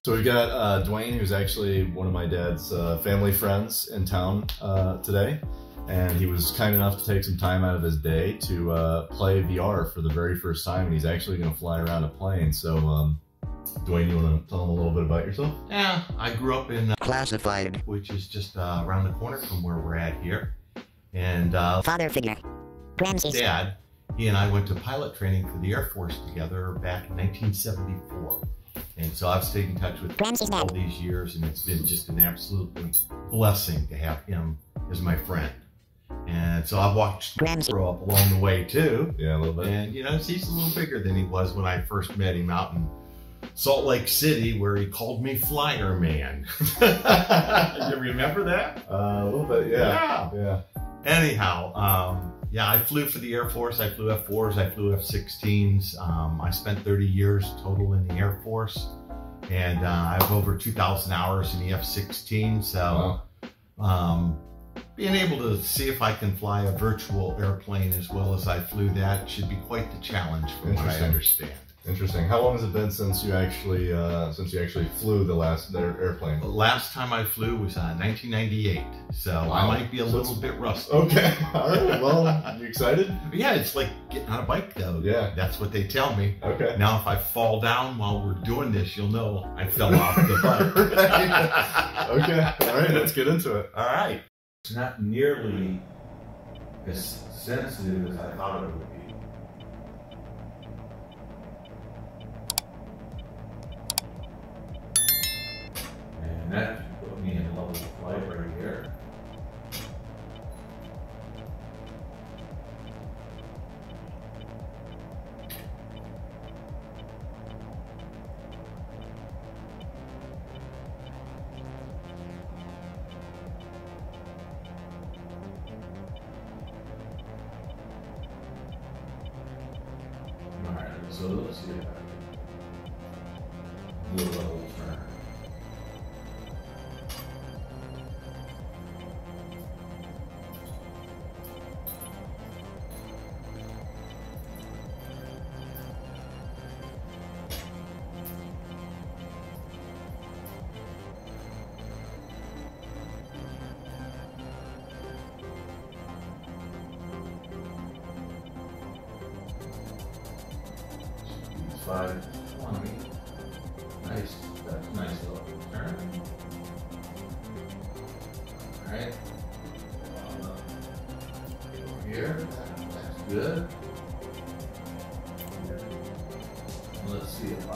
So we've got Dwayne, who's actually one of my dad's family friends in town today. And he was kind enough to take some time out of his day to play VR for the very first time. And he's actually going to fly around a plane. So, Dwayne, you want to tell him a little bit about yourself? Yeah, I grew up in Classified, which is just around the corner from where we're at here. And father figure, Gramsy. Dad, he and I went to pilot training for the Air Force together back in 1974. And so I've stayed in touch with him all these years, and it's been just an absolute blessing to have him as my friend. And so I've watched him grow up along the way too. Yeah, a little bit. And you know, he's a little bigger than he was when I first met him out in Salt Lake City, where he called me Flyer Man. You remember that? A little bit, yeah. Anyhow, yeah, I flew for the Air Force. I flew F-4s, I flew F-16s. I spent 30 years total in the Air Force, and I have over 2,000 hours in the F-16. So, being able to see if I can fly a virtual airplane as well as I flew that should be quite the challenge, from what I understand. Interesting. How long has it been since you actually flew the last airplane? The last time I flew was 1998, so wow. I might be a little bit rusty. Okay, all right. Well, you excited? Yeah, it's like getting on a bike, though. Yeah, that's what they tell me. Okay. Now, if I fall down while we're doing this, you'll know I fell off the bike. Okay. All right. Let's get into it. All right. It's not nearly as sensitive as I thought it would be. And that put me in a level of flight right here. Alright, so let's see if I can do a little turn. Speed 520. Nice, that's a nice little turn. Alright. Over here, that's good. Let's see if I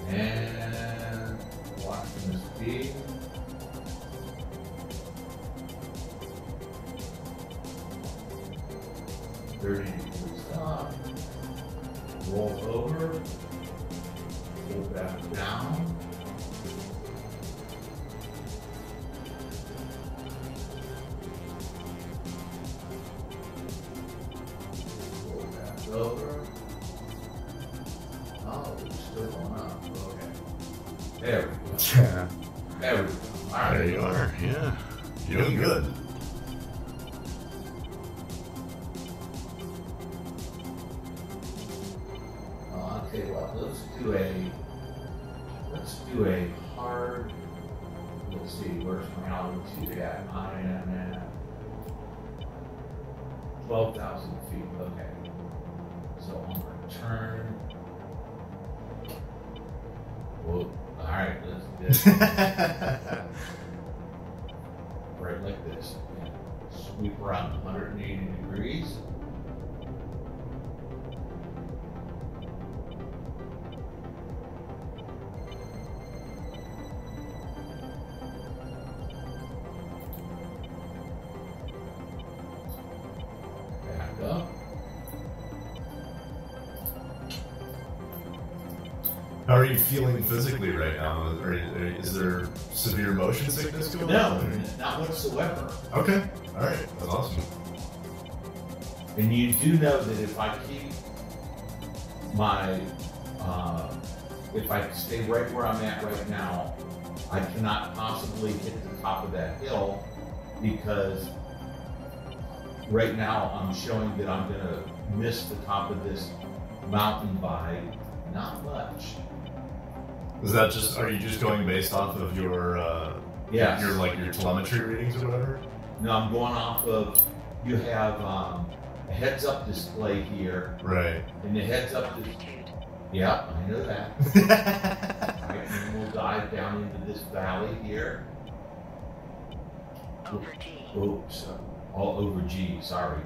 can. And watching the speed. Stop. Roll over. Pull back down. Pull back over. Oh, we're still going up. Okay. There we go. Yeah. There we go. All right. There you are. Yeah. You're doing good. I'll tell you what, let's do a hard, let's see, where's my altitude at? I am at 12,000 feet, okay. So I'm going to turn. Whoa, all right, let's do it. Right like this. Sweep around 180 degrees. Up. How are you feeling physically right now? Is there severe motion sickness going on? No, not whatsoever. Okay, all right, that's awesome. And you do know that if I keep my, if I stay right where I'm at right now, I cannot possibly hit the top of that hill because right now I'm showing that I'm gonna miss the top of this mountain by not much. Is that just, are you just going based off of your, Yes. your telemetry readings or whatever? No, I'm going off of, you have a heads-up display here, Right. and the heads-up yeah, I know that. Right, and we'll dive down into this valley here. Over G. Oops, all over G, sorry.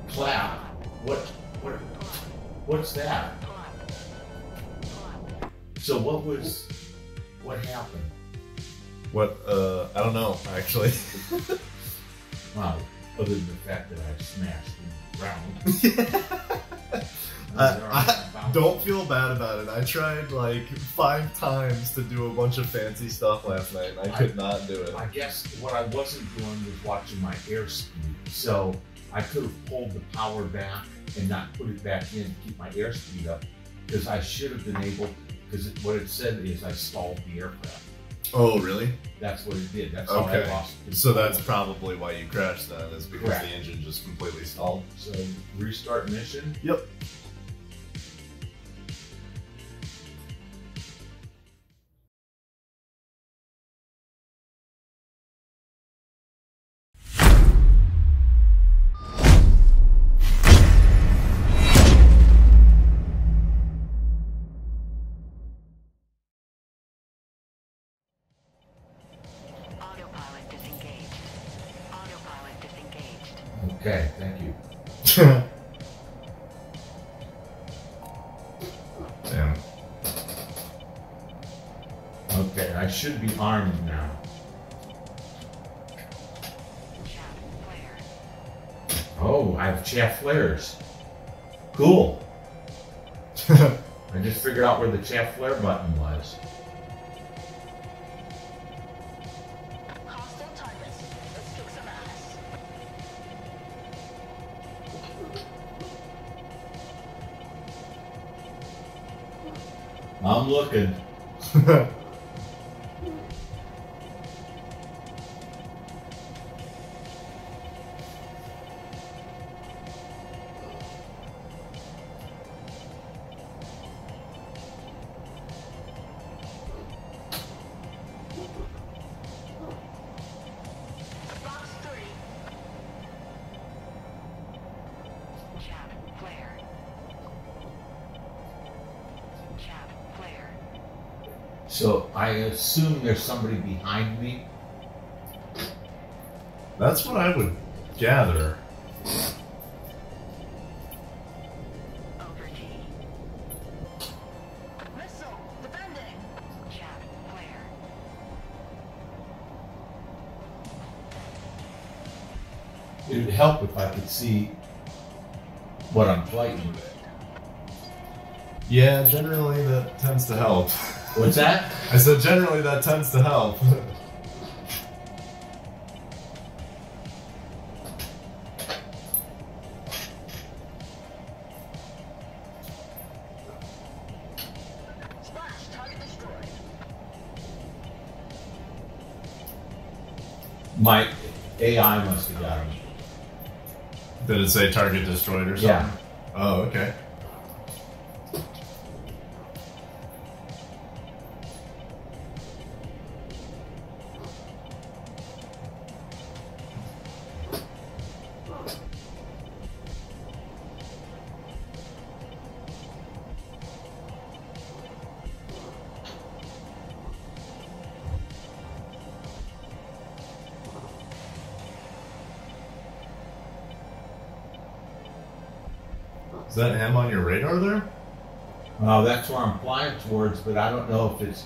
Clap. What's that? So what happened? What, I don't know, actually. Wow, other than the fact that I smashed in the ground. Don't feel bad about it. I tried like 5 times to do a bunch of fancy stuff last night, and I could not do it. I guess what I wasn't doing was watching my airspeed. So I could have pulled the power back and not put it back in to keep my airspeed up, because I should have been able, because what it said is I stalled the aircraft. Oh, really? That's what it did. That's how I lost control. So that's probably why you crashed then, is because Correct. the engine just completely stalled. So restart mission. Yep. Autopilot disengaged. Autopilot disengaged. Okay, thank you. Damn. Okay, I should be armed now. Chaff flare. Oh, I have chaff flares. Cool. I just figured out where the chaff flare button was. Hostile targets. Let's kick some ass. I'm looking. Box 3. Chaff flare. Chaff flare. So I assume there's somebody behind me. That's what I would gather. Over G. Missile defending. Chaff flare. It would help if I could see what I'm fighting with. Yeah, generally that tends to help. What's that? I said generally that tends to help. Splash. Target destroyed. My AI must have got him. Did it say target destroyed or something? Yeah. Oh, okay. Is that him on your radar there? That's where I'm flying towards, but I don't know if it's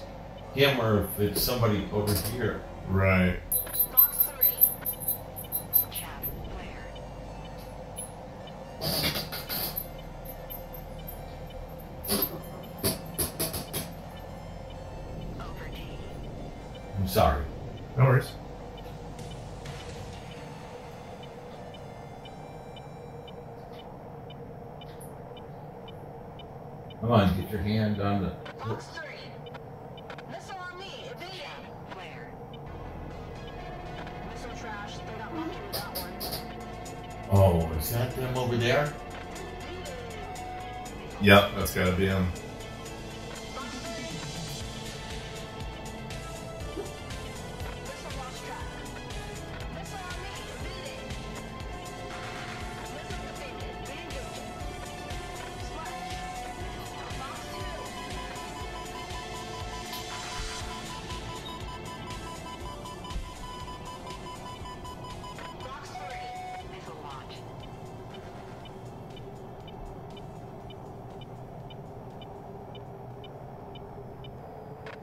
him or if it's somebody over here. Right. Box 3. Chaff flare. Over G. I'm sorry. No worries. Come on, get your hand on the. Box 3. Missile on me. Evading. Is that them over there? Yep, that's gotta be him.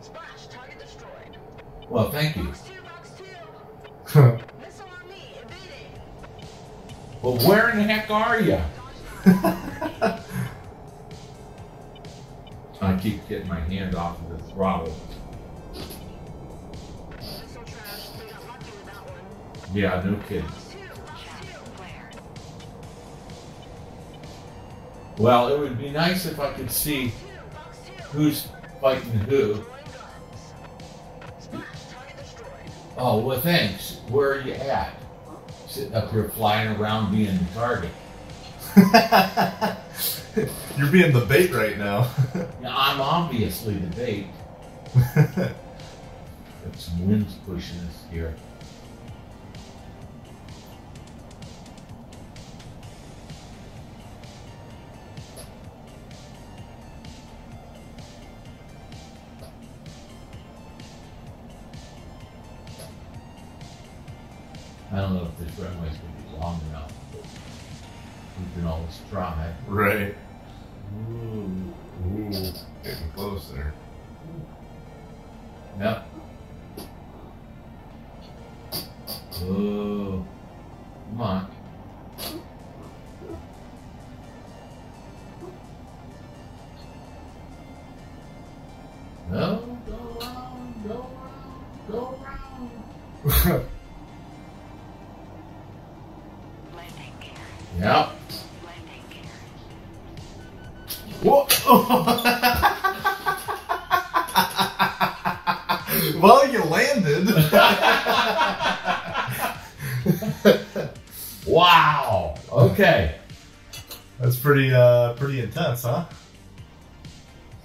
Splash, target destroyed. Well, thank you. Box two. Missile on me, evading. Well, where in the heck are you? I keep getting my hand off of the throttle. Missile trash, we got lucky with that one. Yeah, no kidding. Chat flared. Well, it would be nice if I could see Box two. who's fighting who. Deploying guns. Splash, target destroyed. Oh, well, thanks. Where are you at? Sitting up here flying around being the target. You're being the bait right now. Now, I'm obviously the bait. Got some winds pushing us here. I don't know if this runway's going to be long enough, but we can always try. Right. Ooh. Ooh, getting close there. Yep. Oh, come on. No, go around, go around, go around. Landing gear. Yep. Landing gear. Whoa! Well, you landed. Wow. Okay. That's pretty intense, huh?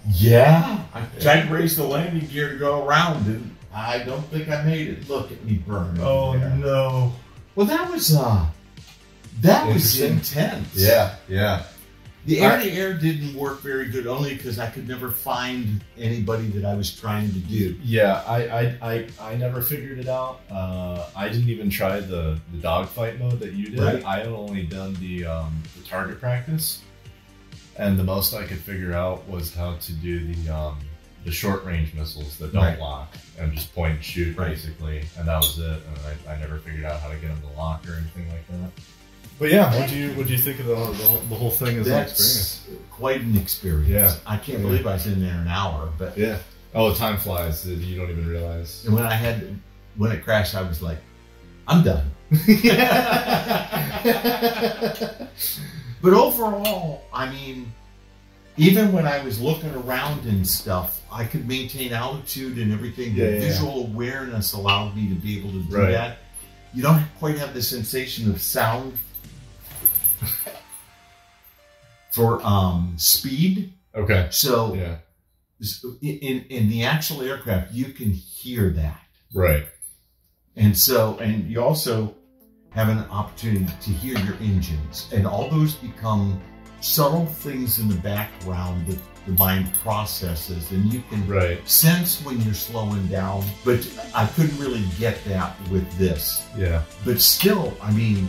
Yeah. I tried to raise the landing gear to go around, and I don't think I made it. Look at me burn. Oh over there. no. Well, that was Interesting. intense. Yeah. The air-to-air didn't work very good, only because I could never find anybody that I was trying to do. Yeah, I never figured it out. I didn't even try the dogfight mode that you did. Right. I had only done the target practice, and the most I could figure out was how to do the short range missiles that don't Right. lock and just point and shoot Right. basically, and that was it. And I never figured out how to get them to lock or anything like that. But yeah, what do you think of the whole thing as an experience? That's quite an experience. Yeah. I can't Yeah. believe I was in there an hour, but Yeah. Oh, time flies. You don't even realize. and when it crashed, I was like, I'm done. But overall, I mean, even when I was looking around and stuff, I could maintain altitude and everything. Yeah, The yeah. visual awareness allowed me to be able to do Right. that. You don't quite have the sensation of sound for speed. Okay. So Yeah. in the actual aircraft, you can hear that. Right. And you also have an opportunity to hear your engines, and all those become subtle things in the background that the mind processes, and you can Right. sense when you're slowing down. But I couldn't really get that with this. Yeah. But still, I mean,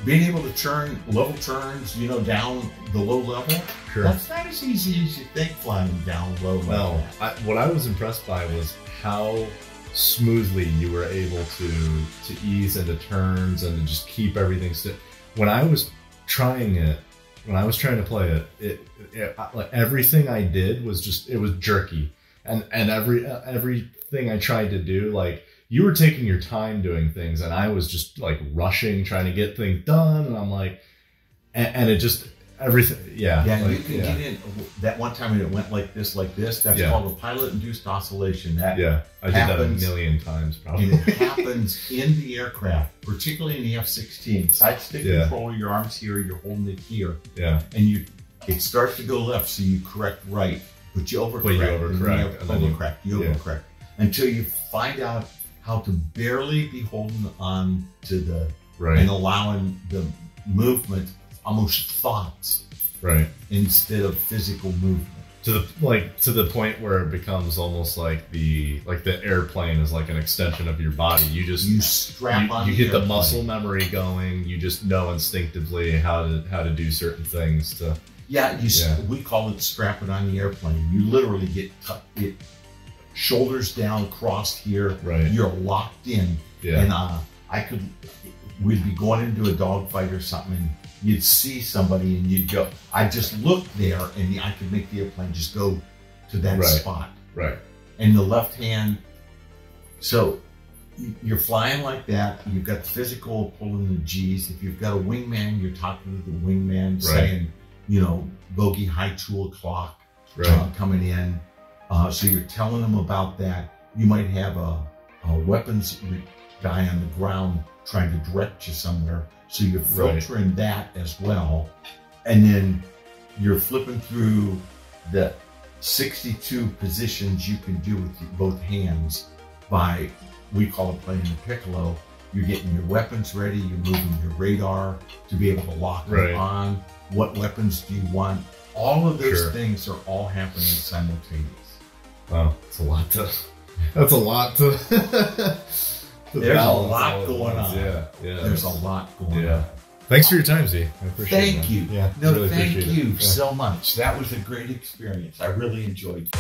being able to turn level turns, down the low level, Sure. that's not as easy as you think flying down low like No, that. what I was impressed by was how smoothly you were able to ease into turns and to just keep everything still. When I was trying to play it, like everything I did was it was jerky, and everything I tried to do, like you were taking your time doing things, and I was just like rushing, trying to get things done, and I'm like, and it just. everything. Yeah. Yeah, like, you can get in. That one time when it went like this. That's Yeah. called a pilot-induced oscillation. That Yeah, I did that a happens- million times probably. and it happens in the aircraft, particularly in the F-16. Side stick Yeah. control, your arms here, you're holding it here, Yeah, and it starts to go left, so you correct right, but you overcorrect. overcorrect, and then you- you yeah. overcorrect until you find out how to barely be holding on to the right, and allowing the movement, almost thoughts, right. instead of physical movement. To the point where it becomes almost like the airplane is like an extension of your body. You just You strap on. you get the airplane. muscle memory going. You just know instinctively how to do certain things. To Yeah, Yeah. we call it strap it on the airplane. You literally get it shoulders down, crossed here. Right. You're locked in. yeah, And we'd be going into a dogfight or something, and you'd see somebody, and you'd go. I just look there, and I could make the airplane just go to that Right. spot. right, And the left hand. So you're flying like that. You've got the physical pulling the G's. If you've got a wingman, you're talking to the wingman, saying, bogey high 2 o'clock right, coming in. So you're telling them about that. You might have a weapons guy on the ground trying to direct you somewhere. So you're Right. filtering that as well. And then you're flipping through the 62 positions you can do with both hands by, we call it playing the piccolo. You're getting your weapons ready. You're moving your radar to be able to lock Right. it on. What weapons do you want? All of those Sure. things are all happening simultaneously. Wow, that's a lot to. That's a lot to. There's a balance lot all at going once. on. Yeah, yeah. There's a lot going Yeah. on. Thanks for your time, Z. I appreciate it. Thank man. you. Yeah, No, really thank appreciate you it. Yeah. so much. That was a great experience. I really enjoyed it.